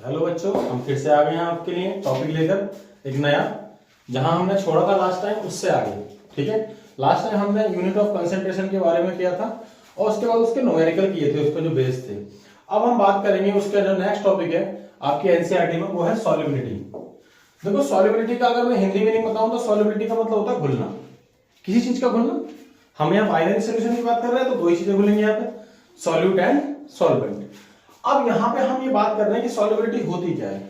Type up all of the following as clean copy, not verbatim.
Hello बच्चों, हम फिर से आ गए हैं आपके लिए टॉपिक लेकर एक नया। जहां हमने छोड़ा था लास्ट टाइम उससे आगे। ठीक है, लास्ट टाइम हमने यूनिट ऑफ कंसंट्रेशन के बारे में किया था और उसके बाद उसके न्यूमेरिकल किए थे, उसके जो बेस थे। अब हम बात करेंगे उसका जो नेक्स्ट टॉपिक है आपकी एनसीईआरटी में, वो है सॉल्युबिलिटी। देखो, सॉल्युबिलिटी का अगर मैं हिंदी में नहीं बताऊं तो सॉल्युबिलिटी का मतलब होता है घुलना, किसी चीज का घुलना। हम यहाँ बाइनरी सॉल्यूशन की बात कर रहे हैं तो दो ही चीजें घुलेंगी यहाँ पे, सॉल्यूट एंड सॉल्वेंट। अब यहां पे हम ये बात कर रहे हैं कि सॉल्युबिलिटी होती क्या है,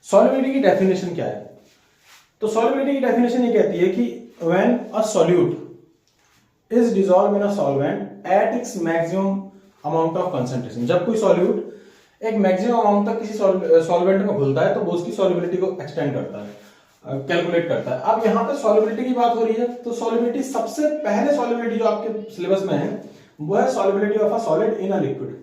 सॉल्युबिलिटी की डेफिनेशन क्या है। तो सॉल्युबिलिटी की डेफिनेशन ये कहती है कि when a solute is dissolve in a solvent eight its maximum amount of concentration. जब कोई सॉल्यूट एक मैक्सिमम अमाउंट तक किसी सॉल्वेंट में घुलता है तो वो उसकी सॉल्युबिलिटी को एक्सटेंड करता है, कैलकुलेट करता है। अब यहाँ पे सॉल्युबिलिटी की बात हो रही है तो सॉल्युबिलिटी, सबसे पहले सॉल्युबिलिटी जो आपके सिलेबस में है वो है solubility of a solid in a liquid.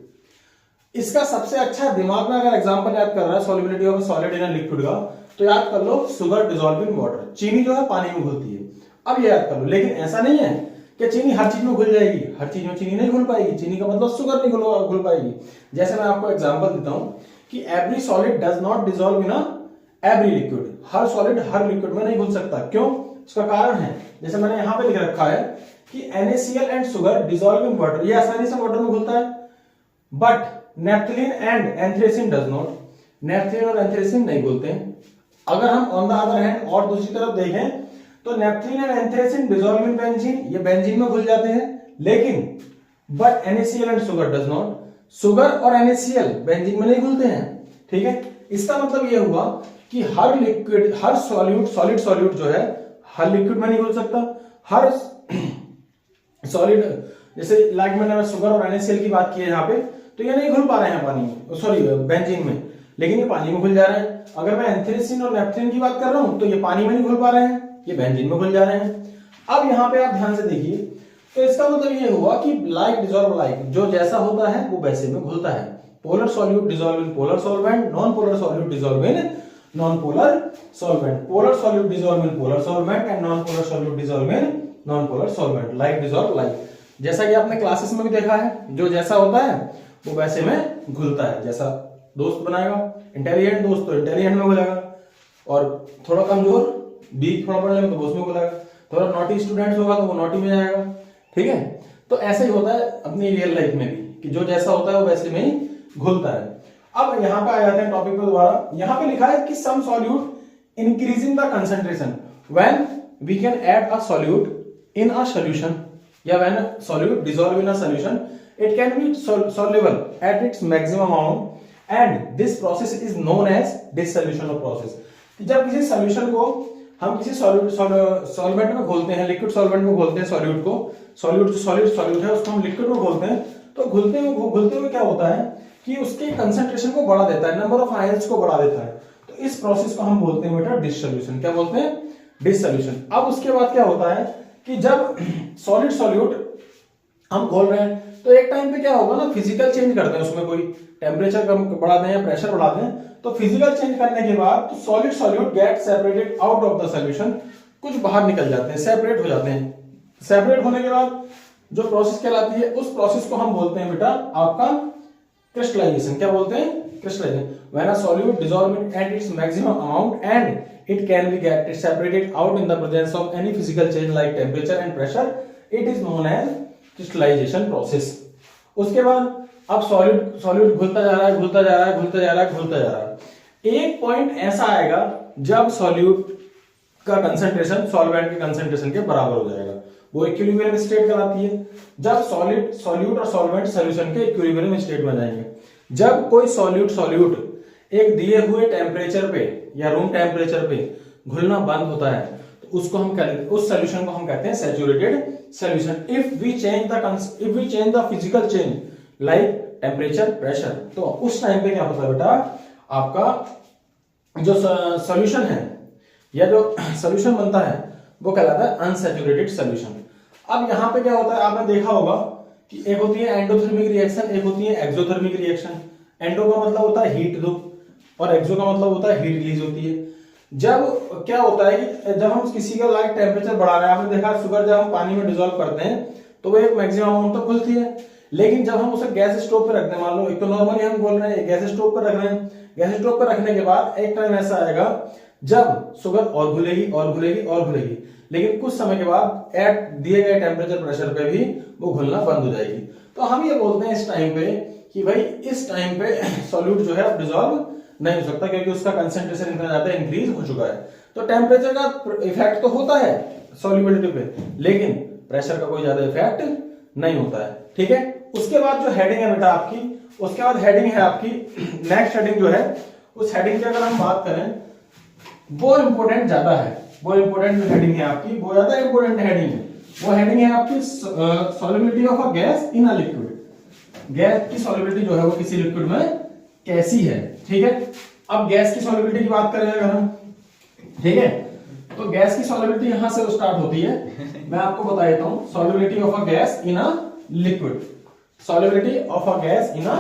इसका सबसे अच्छा दिमाग में अगर एग्जांपल याद कर रहा है solubility of solid in a liquid का, तो याद कर low sugar dissolve in water. चीनी जो है पानी में घुलती है, अब ये याद कर लो। लेकिन ऐसा नहीं है कि चीनी हर चीज में घुल जाएगी, हर चीज में चीनी नहीं घुल पाएगी। चीनी का मतलब शुगर नहीं घुल पाएगी। जैसे मैं आपको एग्जांपल देता हूं कि every solid does not dissolve in a every liquid. Her solid her liquid में नहीं घुल सकता। क्यों? इसका कारण है, जैसे मैंने यहां पे लिख रखा है कि NaCl and sugar dissolve in water, ये आसानी से वाटर में घुलता है, but naphthalene and anthracene does not. Naphthalene और एंथ्रेसिन नहीं घुलते हैं। अगर हम ऑन द अदर हैंड और दूसरी तरफ देखें तो naphthalene and anthracene dissolve in benzene, ये बेंजीन में घुल जाते हैं, लेकिन but NaCl and sugar does not. Sugar और NaCl बेंजीन में नहीं घुलते हैं। ठीक है, इसका मतलब ये हुआ कि हर लिक्विड, हर सॉल्यूट, सॉलिड सॉल्यूट जो है हर लिक्विड में नहीं घुल सकता। हर सॉलिड, जैसे लाइक मैंने शुगर और NaCl की बात की है यहाँ पे, तो ये नहीं घुल पा रहे हैं पानी में, सॉरी बेंजीन में, लेकिन ये पानी में घुल जा रहे हैं। अगर मैं एंथ्रेसिन और नेफ्थलीन की बात कर रहा हूं तो ये पानी में नहीं घुल पा रहे हैं, ये बेंजीन में घुल जा रहे हैं। अब यहाँ पे आप ध्यान से देखिए, तो इसका मतलब ये हुआ कि लाइक डिसॉल्व लाइक, जो जैसा होता है वो वैसे में घुलता है। Polar solute dissolve in polar solvent, non polar solute dissolve in non polar solvent, polar solute dissolve in polar solvent and non polar solute dissolve in non polar solvent, like dissolve like. जैसा कि आपने classes में भी देखा है, जो जैसा होता है वो वैसे में घुलता है। जैसा दोस्त बनाएगा, इंटेलिजेंट दोस्त तो इंटेलिजेंट में घुलेगा, और थोड़ा कमजोर, वीक थोड़ा पढ़ लेगा तो उसमें घुलेगा, थोड़ा नॉटी स्टूडेंट होगा तो वो नॉटी में जाएगा। ठीक है, तो ऐसे ही होता है अपनी रियल लाइफ में भी, कि जो जैसा होता है वो वैसे में ही घुलता है। अब यहाँ पे आ जाते हैं टॉपिक पे दोबारा। यहाँ पे लिखा है कि some solute increasing the concentration when we can add a solute in a solution, या when a solute dissolve in a solution it can be soluble at its maximum amount and this process is known as dissolution of process। जब किसी solution को हम किसी solvent में घोलते हैं, liquid solvent में घोलते हैं सॉल्यूट को, सॉल्यूट जो सॉलिड सॉल्यूट है उसको हम लिक्विड में घोलते हैं, तो घुलते हुए क्या होता है कि उसके कंसंट्रेशन को बढ़ा देता है, नंबर ऑफ आयंस को बढ़ा देता है। तो इस प्रोसेस को हम बोलते हैं बेटा डिसोल्यूशन। क्या बोलते हैं? डिसोल्यूशन। अब उसके बाद क्या होता है कि जब सॉलिड सॉल्यूट हम घोल रहे हैं तो एक टाइम पे क्या होगा ना, फिजिकल चेंज करते हैं उसमें, कोई टेम्परेचर कम बढ़ा दें या प्रेशर बढ़ा दें, तो फिजिकल चेंज करने के बाद तो solid solute gate separated out of the solution, कुछ बाहर निकल जाते हैं, सेपरेट हो जाते हैं। सेपरेट होने के बाद जो प्रोसेस कहलाती है, उस प्रोसेस को हम बोलते हैं बेटा आपका क्रिस्टलाइजेशन। क्या बोलते हैं? Crystallization. When a solute dissolve at its maximum amount and it can be get separated out in the presence of any physical change like temperature and pressure, it is known as crystallization process. उसके बाद अब solute घुलता जा रहा है, घुलता जा रहा है, घुलता जा रहा है, घुलता जा रहा है। एक पॉइंट ऐसा आएगा जब सॉल्यूट का कंसंट्रेशन सॉल्वेंट के कंसंट्रेशन के बराबर हो जाएगा, वो इक्विलिब्रियम स्टेट कहलाती है। जब सॉल्यूट और सॉल्वेंट सॉल्यूशन के इक्विलिब्रियम स्टेट में जाएंगे। जब कोई सॉल्यूट एक दिए हुए टेम्परेचर पे या रूम टेम्परेचर पे घुलना बंद होता है तो उसको हम उस सॉल्यूशन को हम कहते हैं saturated solution. If we change the physical change like temperature pressure, तो उस टाइम पे क्या होता है बेटा, आपका जो सॉल्यूशन है या जो सॉल्यूशन बनता है वो कहलाता है अनसैचुरेटेड सॉल्यूशन। अब यहां पे क्या होता है, आपने देखा होगा कि एक होती है एंडोथर्मिक रिएक्शन, एक होती है एक्सोथर्मिक रिएक्शन। एंडो का मतलब होता है हीट दो और एक्सो का मतलब होता है हीट रिलीज होती है। जब क्या होता है कि जब हम किसी का लाइक टेम्परेचर बढ़ा रहे हैं, आपने देखा शुगर जब हम पानी में डिसॉल्व करते हैं तो वो एक मैक्सिमम अमाउंट तक खुलती है, लेकिन जब हम उसे गैस स्टोव पे रखते हैं, मान लो एक तो नॉर्मली हम बोल रहे हैं गैस स्टोव पे रख रहे हैं, गैस स्टोव पर रखने के बाद एक टाइम ऐसा आएगा जब शुगर और घुलेगी और घुलेगी और घुलेगी, लेकिन कुछ समय के बाद एट दिए गए टेम्परेचर प्रेशर पे भी वो घुलना बंद हो जाएगी। तो हम ये बोलते हैं इस टाइम पे कि भाई इस टाइम पे सॉल्यूट जो है डिसॉल्व नहीं हो सकता, क्योंकि उसका कंसेंट्रेशन इतना ज्यादा इंक्रीज हो चुका है। तो टेम्परेचर का इफेक्ट तो होता है सॉल्युबिलिटी पे, लेकिन प्रेशर का कोई ज्यादा इफेक्ट नहीं होता है। ठीक है, उसके बाद जो हेडिंग है बेटा आपकी, उसके बाद हेडिंग है आपकी नेक्स्ट हेडिंग जो है, उस हेडिंग की अगर हम बात करें वो इंपॉर्टेंट ज्यादा है। वो इंपॉर्टेंट जो हेडिंग है आपकी वो ज्यादा इंपॉर्टेंट हेडिंग है। वो हेडिंग है आपकी solubility of a gas in a liquid. Gas की सॉल्युबिलिटी जो है वो किसी लिक्विड में कैसी है। ठीक है, अब गैस की सॉल्युबिलिटी की बात करें अगर हम, ठीक है, तो गैस की सॉल्युबिलिटी यहां से स्टार्ट होती है। मैं आपको बता देता हूं solubility of a gas in a liquid. Solubility of a gas in a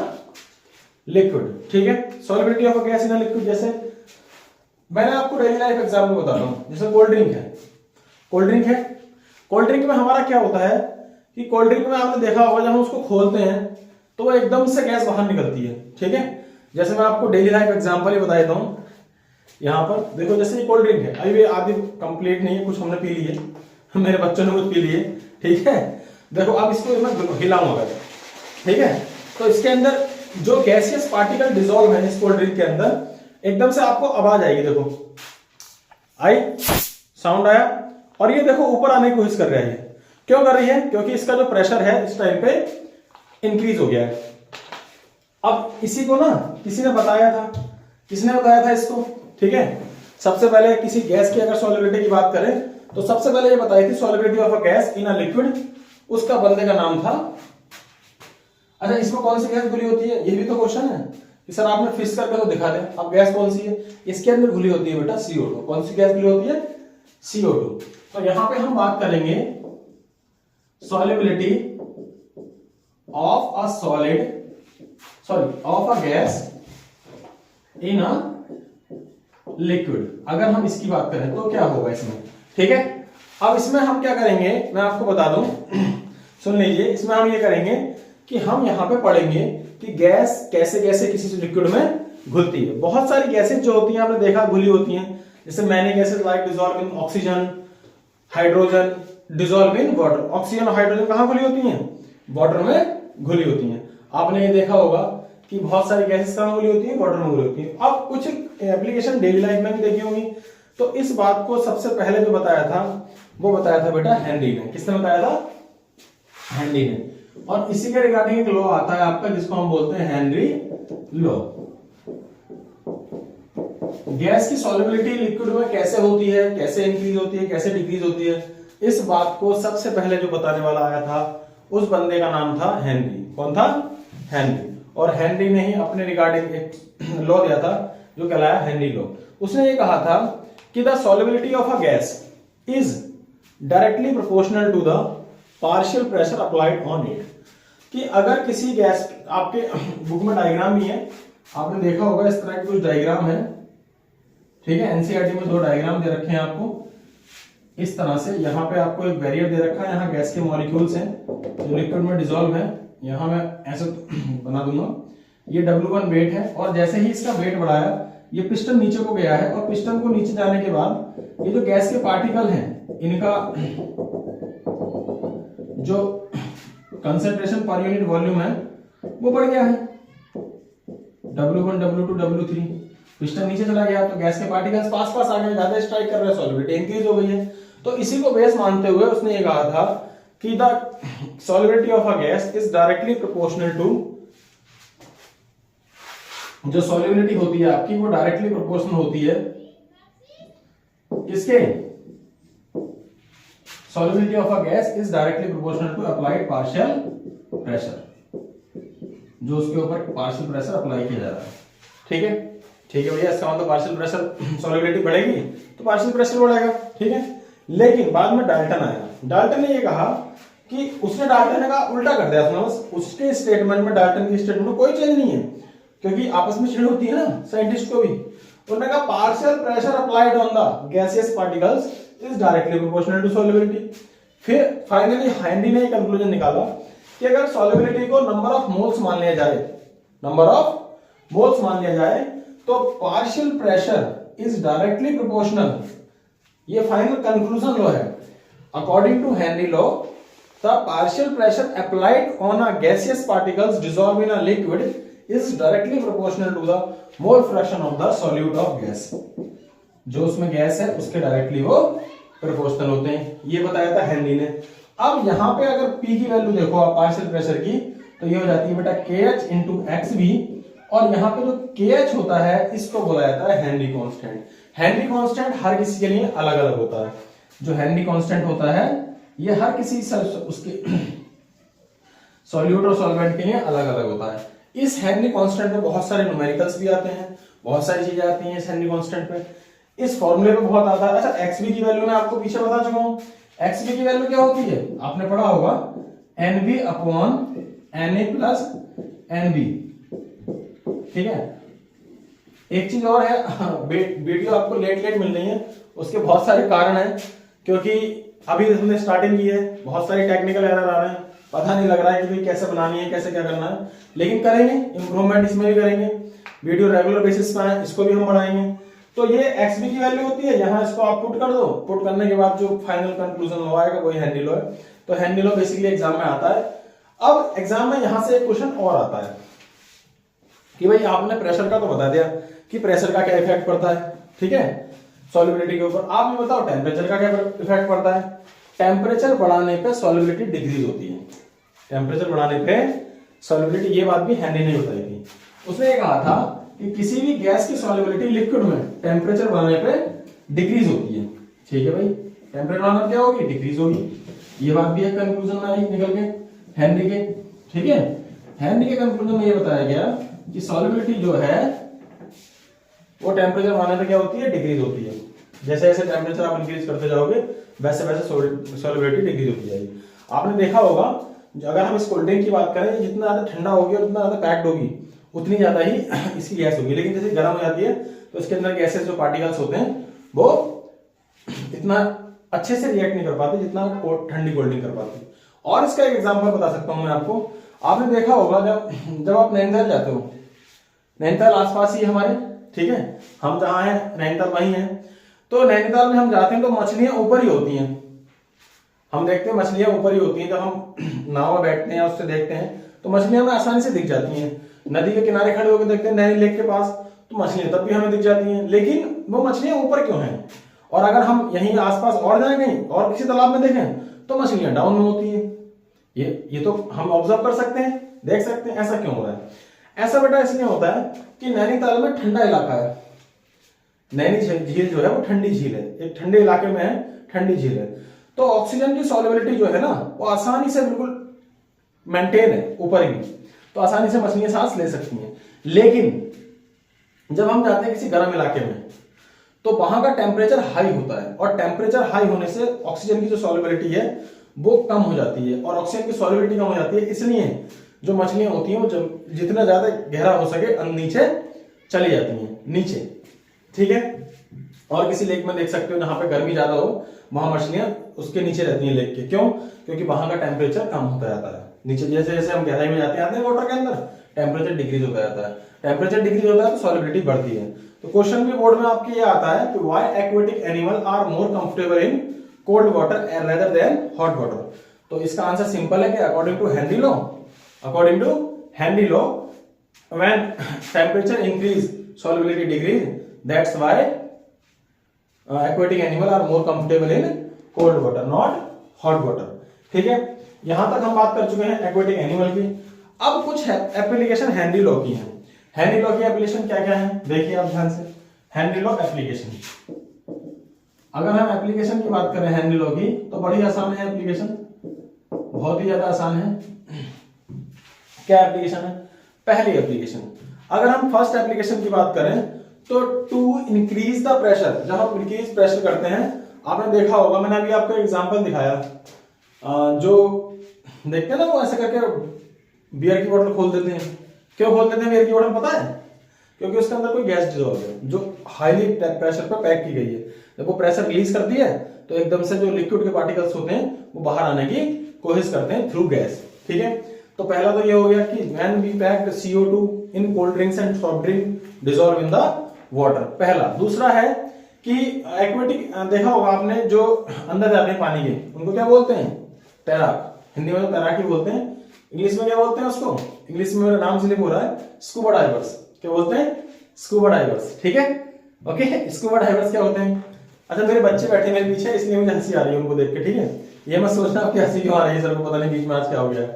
liquid. ठीक है, solubility of a gas in a liquid, जैसे मैंने आपको डेली लाइफ एग्जाम्पल बताता हूं, जैसे कोल्ड ड्रिंक है। कोल्ड ड्रिंक है, कोल्ड ड्रिंक में हमारा क्या होता है कि कोल्ड ड्रिंक में आपने देखा होगा जब हम उसको खोलते हैं तो वो एकदम से गैस बाहर निकलती है। ठीक है, जैसे मैं आपको डेली लाइफ एग्जाम्पल ही बता देता हूं। यहां पर देखो, जैसे ये कोल्ड ड्रिंक है, अभी भी आधी कंप्लीट नहीं है, कुछ हमने पी ली है, मेरे बच्चों ने कुछ पी ली है। ठीक है, देखो अब इसको मैं हिलाऊंगा, ठीक है, तो इसके अंदर जो गैसियस पार्टिकल डिसॉल्व है इस कोल्ड ड्रिंक के अंदर, एकदम से आपको आवाज आएगी। देखो आई, साउंड आया, और ये देखो ऊपर आने की कोशिश कर रही है। क्यों कर रही है? क्योंकि इसका जो प्रेशर है इस टाइम पे इंक्रीज हो गया है। अब इसी को ना किसी ने बताया था, किसने बताया था इसको? ठीक है, सबसे पहले किसी गैस की अगर सॉल्युबिलिटी की बात करें तो सबसे पहले ये बताई थी solubility of a gas in a liquid. उसका बंदे का नाम था, अच्छा इसमें कौन सी गैस घुली होती है, ये भी तो क्वेश्चन है कि सर आपने फिक्स करके तो दिखा दे, अब गैस कौन सी है? इसके अंदर घुली होती है बेटा CO2। कौन सी गैस घुली होती है? CO2। तो यहां पे हम बात करेंगे solubility of a solid, sorry of a gas in a liquid. अगर हम इसकी बात करें तो क्या होगा इसमें? ठीक है, अब इसमें हम क्या करेंगे मैं आपको बता दूं, सुन लीजिए। इसमें हम ये करेंगे कि हम यहां पे पढ़ेंगे कि गैस कैसे कैसे किसी लिक्विड में घुलती है। बहुत सारी गैसेस जो होती हैं आपने देखा घुली होती हैं, जैसे many gases like dissolve in oxygen, hydrogen dissolve in water. Oxygen और हाइड्रोजन कहां घुली होती हैं? वाटर में घुली होती हैं। आपने ये देखा होगा कि बहुत सारी गैसेस कहां घुली होती हैं? वाटर में घुली होती हैं। अब कुछ एप्लीकेशन डेली लाइफ में भी देखी होंगी। तो इस बात को सबसे पहले जो बताया था वो बताया था बेटा हेनरी ने। किसने बताया था? हेनरी ने। और इसी के रिगार्डिंग एक लॉ आता है आपका जिसको हम बोलते हैं हेनरी लॉ। गैस की सॉल्युबिलिटी लिक्विड में कैसे होती है, कैसे इंक्रीज होती है, कैसे डिक्रीज होती है, इस बात को सबसे पहले जो बताने वाला आया था उस बंदे का नाम था हेनरी। कौन था? हेनरी। और हेनरी ने ही अपने रिगार्डिंग एक लॉ दिया था जो कहलाया हेनरी लॉ। उसने ये कहा था कि the solubility of a gas is directly proportional to the partial pressure applied on it. कि अगर किसी गैस, आपके बुक में डायग्राम भी है, आपने देखा होगा इस तरह के कुछ डायग्राम है। ठीक है, एनसीईआरटी में 2 डायग्राम दे रखे हैं आपको इस तरह से। यहाँ पे आपको एक बैरियर दे रखा है, यहाँ गैस के मॉलिक्यूल्स हैं जो लिक्विड में डिसॉल्व है। यहाँ मैं ऐसे बना दूंगा, ये W1 वेट है, और जैसे ही इसका वेट बढ़ाया ये पिस्टन नीचे को गया है, और पिस्टन को नीचे जाने के बाद ये जो गैस के पार्टिकल हैं इनका जो कंसंट्रेशन पर यूनिट वॉल्यूम है वो बढ़ गया है, W1 W2 W3। पिस्टन नीचे चला गया तो गैस के पार्टिकल्स पास पास आ गए, ज्यादा स्ट्राइक कर रहे हैं, सॉल्युबिलिटी इंक्रीज हो गई है। तो इसी को बेस मानते हुए उसने ये कहा था कि the solubility of a gas is directly proportional to, जो सॉल्युबिलिटी होती है आपकी वो डायरेक्टली प्रोपोर्शनल होती है किसके? Solubility of a gas is directly proportional to applied partial pressure, जो उसके ऊपर पार्शियल प्रेशर अप्लाई किया जा रहा है। ठीक है, ठीक है भैया, इसका मतलब पार्शियल प्रेशर, सॉल्युबिलिटी बढ़ेगी तो पार्शियल प्रेशर बढ़ेगा। ठीक है, लेकिन बाद में डाल्टन आया। डाल्टन ने ये कहा कि डाल्टन का उल्टा कर दिया उसने। उसके स्टेटमेंट में, डाल्टन की स्टेटमेंट में कोई चेंज नहीं है, क्योंकि आपस में चिड़ होती है ना साइंटिस्ट को भी। उन्होंने कहा partial pressure applied on the gaseous particles is directly proportional to solubility. फिर फाइनली हेनरी ने कंक्लूजन निकाला कि अगर सॉल्युबिलिटी को नंबर ऑफ मोल्स मान लिया जाए, नंबर ऑफ मोल्स मान लिया जाए, तो partial pressure is directly proportional, ये फाइनल कंक्लूजन लॉ है। According to Henry law, the partial pressure applied on a gaseous particles dissolve in a liquid is directly proportional to the mole fraction of the solute of gas. जो उसमें gas है उसके directly वो proportional होते हैं, ये बताया था हेनरी ने। अब यहां पे अगर P की वैल्यू देखो आप पार्शियल प्रेशर की, तो ये हो जाती है बेटा KH इंटू XV, और यहाँ पे जो KH होता है इसको बोला जाता है हेनरी कांस्टेंट। हेनरी कांस्टेंट हर किसी के लिए अलग अलग होता है। जो हेनरी कांस्टेंट होता है ये हर किसी उसके सॉल्यूट और सॉल्वेंट के लिए अलग अलग होता है। इस हेनरी कांस्टेंट में बहुत सारे न्यूमेरिकल्स भी आते हैं, बहुत सारी चीजें आती हैं इस हेनरी कांस्टेंट पे। इस फॉर्मूले पे बहुत आता है। अच्छा, XV की वैल्यू मैं आपको पीछे बता चुका हूं। XV की वैल्यू क्या होती है आपने पढ़ा होगा, NV upon Na plus NB। ठीक है, एक चीज और है, वीडियो आपको लेट मिल रही है, उसके बहुत सारे कारण हैं, क्योंकि अभी हमने स्टार्टिंग की है, बहुत सारे टेक्निकल एरर आ रहे हैं, पता नहीं लग रहा है कि भाई कैसे बनानी है, कैसे क्या करना है, लेकिन करेंगे इंप्रूवमेंट, इसमें भी करेंगे। वीडियो रेगुलर बेसिस पर है, इसको भी हम बढ़ाएंगे। तो ये XV की वैल्यू होती है, यहाँ इसको आप पुट कर दो, पुट करने के बाद जो फाइनल कंक्लूजन लॉ आएगा वही हेनरी लॉ है। तो हेनरी लॉ बेसिकली एग्जाम में आता है। अब एग्जाम में यहां से एक क्वेश्चन और आता है कि भाई आपने प्रेशर का तो बता दिया कि प्रेशर का क्या इफेक्ट पड़ता है, ठीक है, सॉल्युबिलिटी के ऊपर। आप ये बताओ टेम्परेचर का क्या इफेक्ट पड़ता है। टेम्परेचर बढ़ाने पे सॉल्युबिलिटी डिक्रीज होती है, टेम्परेचर बढ़ाने पे सॉल्युबिलिटी, ये बात भी हेनरी ने बताई थी। उसने ये कहा था कि किसी भी गैस की सॉल्युबिलिटी लिक्विड में टेम्परेचर बढ़ाने पे डिक्रीज होती है। ठीक है भाई, टेम्परेचर बढ़ाना क्या होगी, डिक्रीज होगी। ये बात भी एक कंक्लूजन में आई निकल के हेनरी के। ठीक है, हेनरी के कंक्लूजन में ये बताया गया कि सॉल्युबिलिटी जो है वो टेम्परेचर बढ़ाने पे क्या होती है, डिक्रीज होती है। जैसे जैसे टेम्परेचर आप इंक्रीज करते जाओगे वैसे वैसे सॉल्युबिलिटी डिक्रीज होती जाएगी। आपने देखा होगा अगर हम इस कोल्ड ड्रिंक की बात करें, जितना ज्यादा ठंडा होगी और जितना ज्यादा पैक्ड होगी उतनी ज्यादा ही इसकी गैस होगी, लेकिन जैसे गर्म हो जाती है तो इसके अंदर गैसेस जो पार्टिकल्स होते हैं वो इतना अच्छे से रिएक्ट नहीं कर पाते जितना ठंडी कोल्ड ड्रिंक कर पाती। और इसका एक एग्जांपल बता सकता हूं मैं आपको। आपने देखा होगा जब आप नैनीताल जाते हो, नैनीताल आसपास ही हमारे, ठीक है, हम जहां हैं नैनीताल वहीं है, तो नैनीताल में हम जाते हैं तो मछलियां ऊपर ही होती हैं। हम देखते हैं मछलियां ऊपर ही होती हैं, जब हम नाव में बैठते हैं उससे देखते हैं तो मछलियां हमें आसानी से दिख जाती हैं। नदी के किनारे खड़े होकर देखते हैं नैनी लेक के पास तो मछलियां तब भी हमें दिख जाती हैं, लेकिन वो मछलियां ऊपर क्यों हैं? और अगर हम यहीं आसपास और जाएंगे और किसी तालाब में देखें तो मछलियां डाउन में होती है। ये तो हम ऑब्जर्व कर सकते हैं, देख सकते हैं। ऐसा क्यों हो रहा है? ऐसा बेटा इसलिए होता है कि नैनीताल में ठंडा इलाका है, नैनी झील जो है वो ठंडी झील है, एक ठंडे इलाके में है, ठंडी झील है, तो ऑक्सीजन की सॉल्युबिलिटी जो है ना वो आसानी से बिल्कुल मेंटेन है ऊपर भी, तो आसानी से मछलियां सांस ले सकती हैं। लेकिन जब हम जाते हैं किसी गर्म इलाके में तो वहां का टेम्परेचर हाई होता है, और टेम्परेचर हाई होने से ऑक्सीजन की जो सॉल्युबिलिटी है वो कम हो जाती है, और ऑक्सीजन की सॉल्युबिलिटी कम हो जाती है, इसलिए जो मछलियां होती हैं वो जितना ज्यादा गहरा हो सके नीचे चली जाती हैं, नीचे। ठीक है, और किसी लेक में देख सकते हो जहां पे गर्मी ज्यादा हो वहां मछलियां उसके नीचे रहती हैं लेक के। क्यों? क्योंकि वहां का टेम्परेचर कम होता जाता है नीचे। जैसे जैसे हम गहराई में जाते हैं वाटर के अंदर, टेम्परेचर डिक्रीज होता जाता है, टेम्परेचर डिक्रीज होता है तो सॉल्युबिलिटी बढ़ती है। तो क्वेश्चन भी बोर्ड में आपके ये आता है कि why aquatic animal are more comfortable in cold water rather than hot water. तो इसका आंसर सिंपल है कि according to Henry law, when temperature increase solubility decrease, that's why aquatic animal are more comfortable in cold water not hot water। ठीक है, यहां तक हम बात कर चुके हैं aquatic animal की। अब कुछ एप्लीकेशन हेनरी लॉ की हैं। हेनरी लॉ की एप्लीकेशन क्या क्या है देखिए आप ध्यान से। हेनरी लॉ एप्लीकेशन, अगर हम एप्लीकेशन की बात करें हेनरी लॉ की तो बड़ी आसान है एप्लीकेशन, बहुत ही ज्यादा आसान है। क्या एप्लीकेशन है? पहली एप्लीकेशन, अगर हम फर्स्ट एप्लीकेशन की बात करें तो टू इंक्रीज द प्रेशर, जब हम इंक्रीज प्रेशर करते हैं, आपने देखा होगा, मैंने अभी आपको एग्जांपल दिखाया, जो देखते हैं ना वो ऐसे करके बियर की बोतल खोल देते हैं। क्यों खोल देते हैं बियर की बोतल पता है? क्योंकि उसके अंदर कोई गैस डिसॉल्व है जो हाईली प्रेशर पर पैक की गई है। जब वो प्रेशर रिलीज करती है तो एकदम से जो लिक्विड के पार्टिकल्स होते हैं वो बाहर आने की कोशिश करते हैं थ्रू गैस। ठीक है, तो पहला तो ये हो गया कि when we packed CO2 in cold drinks and soft drink dissolve in the water, पहला। दूसरा है कि एक्वेटिक, देखा होगा आपने, जो अंदर जाते हैं पानी के उनको क्या बोलते हैं? तैराक। हिंदी में तो तैराकी बोलते हैं, इंग्लिश में क्या बोलते हैं उसको? इंग्लिश में मेरा नाम स्लिप हो रहा है, स्कूबा डाइवर्स। क्या बोलते हैं? स्कूबा डाइवर्स, ठीक है, ओके। स्कूबा डाइवर्स क्या होते हैं? अच्छा, मेरे बच्चे बैठे मेरे पीछे, इसलिए मुझे हंसी आ रही है उनको देख के, ठीक है। ये मत सोचना आपकी हंसी क्यों आ रही है, सर को पता नहीं बीच में आज क्या हो गया,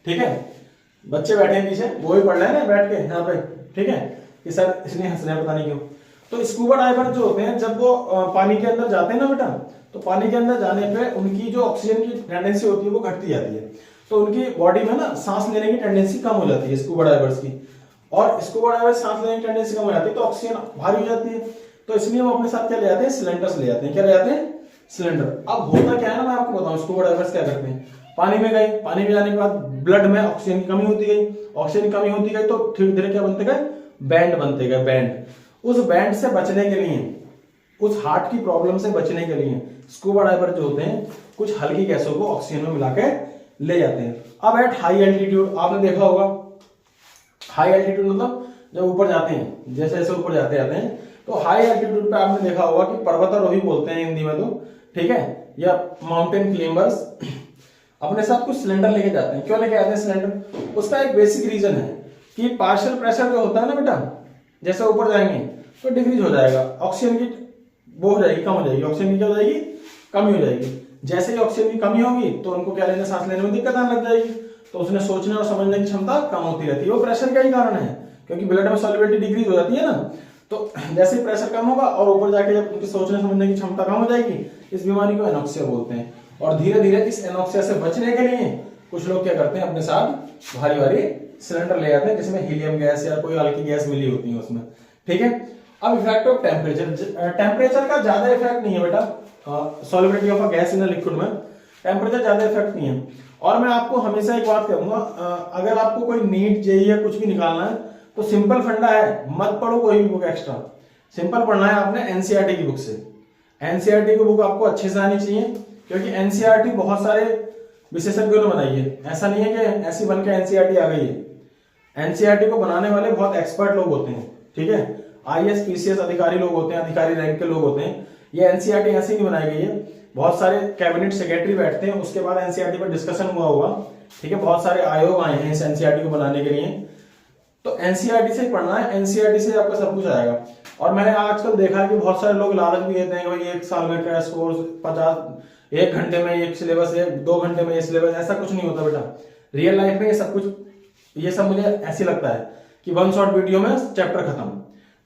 ठीक है। बच्चे बैठे हैं पीछे, वो भी पढ़ रहे हैं ना बैठ के यहाँ पे, ठीक है, कि सर इसलिए हंस रहे हैं पता नहीं क्यों। तो स्कूबा डाइवर जो होते हैं, जब वो पानी के अंदर जाते हैं ना बेटा, तो पानी के अंदर जाने पे उनकी जो ऑक्सीजन की टेंडेंसी होती है वो घटती जाती है, तो उनकी बॉडी में ना सांस लेने की टेंडेंसी कम हो जाती है स्कूबा डाइवर्स की। और स्कूबा डाइवर्स सांस लेने की टेंडेंसी कम हो जाती है तो ऑक्सीजन भारी हो जाती है, तो इसलिए वो अपने साथ क्या ले जाते हैं? सिलेंडर्स ले जाते हैं। क्या ले जाते हैं? सिलेंडर। अब होता क्या है ना, मैं आपको बताऊं, स्कूबा डाइवर्स क्या करते हैं, पानी में गए, पानी में जाने के बाद ब्लड में ऑक्सीजन की कमी होती गई, ऑक्सीजन की कमी होती गई तो धीरे धीरे क्या बनते गए? बैंड बनते गए, बैंड। उस बैंड से बचने के लिए, उस हार्ट की प्रॉब्लम से बचने के लिए स्कूबा डाइवर जो होते हैं कुछ हल्की गैसों को ऑक्सीजन में मिला के ले जाते हैं। अब एट हाई एल्टीट्यूड, आपने देखा होगा, हाई एल्टीट्यूड मतलब जब ऊपर जाते हैं, जैसे जैसे ऊपर जाते जाते हैं, तो हाई एल्टीट्यूड पे आपने देखा होगा कि पर्वतारोही बोलते हैं हिंदी में तो, ठीक है, या माउंटेन क्लाइंबर्स अपने साथ कुछ सिलेंडर लेके जाते हैं। क्यों लेके आते हैं सिलेंडर? उसका एक बेसिक रीजन है कि पार्शियल प्रेशर जो होता है ना बेटा, जैसे ऊपर जाएंगे तो डिक्रीज हो जाएगा, ऑक्सीजन की वो हो जाएगी, कम हो जाएगी, ऑक्सीजन की क्या हो जाएगी? कमी हो जाएगी। जैसे ही ऑक्सीजन की कमी होगी तो उनको क्या लेने, सांस लेने में दिक्कत आने लग जाएगी, तो उसने सोचने और समझने की क्षमता कम होती रहती है। वो प्रेशर का ही कारण है, क्योंकि ब्लड में सॉल्युबिलिटी डिक्रीज हो जाती है ना, तो जैसे ही प्रेशर कम होगा और ऊपर जाके जब उनकी सोचने समझने की क्षमता कम हो जाएगी, इस बीमारी को एनोक्सिया बोलते हैं। और धीरे धीरे इस एनोक्सिया से बचने के लिए कुछ लोग क्या करते हैं, अपने साथ भारी भारी सिलेंडर ले जाते हैं जिसमें हीलियम गैस या कोई हल्की गैस मिली होती है उसमें, ठीक है। अब इफेक्ट ऑफ टेम्परेचर, टेम्परेचर का ज्यादा इफेक्ट नहीं है बेटा solubility of a gas in a liquid में, टेम्परेचर ज्यादा इफेक्ट नहीं है। और मैं आपको हमेशा एक बात कहूंगा, अगर आपको कोई नीट जेईई या कुछ भी निकालना है तो सिंपल फंडा है, मत पढ़ो कोई भी बुक एक्स्ट्रा, सिंपल पढ़ना है आपने एनसीईआरटी की बुक से। एनसीईआरटी की बुक आपको अच्छे से आनी चाहिए, क्योंकि एनसीईआरटी बहुत सारे विशेषज्ञों ने बनाई है, ऐसा नहीं है कि ऐसी बन के एनसीईआरटी आ गई है। एनसीईआरटी को बनाने वाले बहुत एक्सपर्ट लोग होते हैं, ठीक है, आईएएस पीसीएस अधिकारी लोग होते हैं, अधिकारी रैंक के लोग होते हैं। ये एनसीईआरटी ऐसी नहीं बनाई गई है, बहुत सारे कैबिनेट सेक्रेटरी बैठते हैं, उसके बाद एनसीईआरटी पर डिस्कशन हुआ होगा, ठीक है, बहुत सारे आयोग आए हैं इस एनसीईआरटी को बनाने के लिए। तो एनसीईआरटी से पढ़ना है, एनसीईआरटी से आपका सब कुछ आएगा। और मैंने आजकल देखा है कि बहुत सारे लोग लालच भी देते हैं कि भाई एक साल में क्रैश कोर्स 50, एक घंटे में एक सिलेबस, 2 घंटे में ये सिलेबस, ऐसा कुछ नहीं होता बेटा। रियल लाइफ में ये सब कुछ, ये सब मुझे ऐसे लगता है कि वन शॉट वीडियो में चैप्टर खत्म।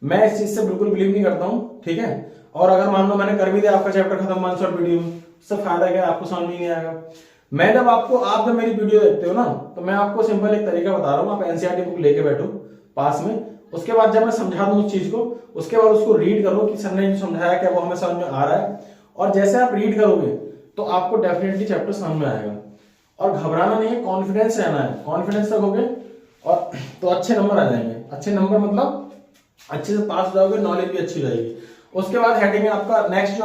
मैं इस चीज से बिल्कुल बिलीव नहीं करता हूँ, ठीक है। और अगर मान लो मैंने कर भी दिया आपका चैप्टर खत्म वन शॉट वीडियो में, उससे फायदा क्या है? आपको समझ में नहीं आएगा। मैं जब आप जब मेरी वीडियो देखते हो ना, तो मैं आपको सिंपल एक तरीका बता रहा हूँ, आप एनसीईआरटी बुक लेके बैठो पास में, उसके बाद जब मैं समझा दूं उस चीज को, उसके बाद उसको रीड करो कि सर ने जो समझाया क्या वो हमें समझ में आ रहा है। और जैसे आप रीड करोगे तो आपको डेफिनेटली चैप्टर समझ में आएगा। और घबराना नहीं है, कॉन्फिडेंस रहना है, कॉन्फिडेंस रखोगे और तो अच्छे नंबर आ जाएंगे। अच्छे नंबर मतलब अच्छे से पास हो जाओगे, नॉलेज भी अच्छी रहेगी। उसके बाद हेडिंग है आपका नेक्स्ट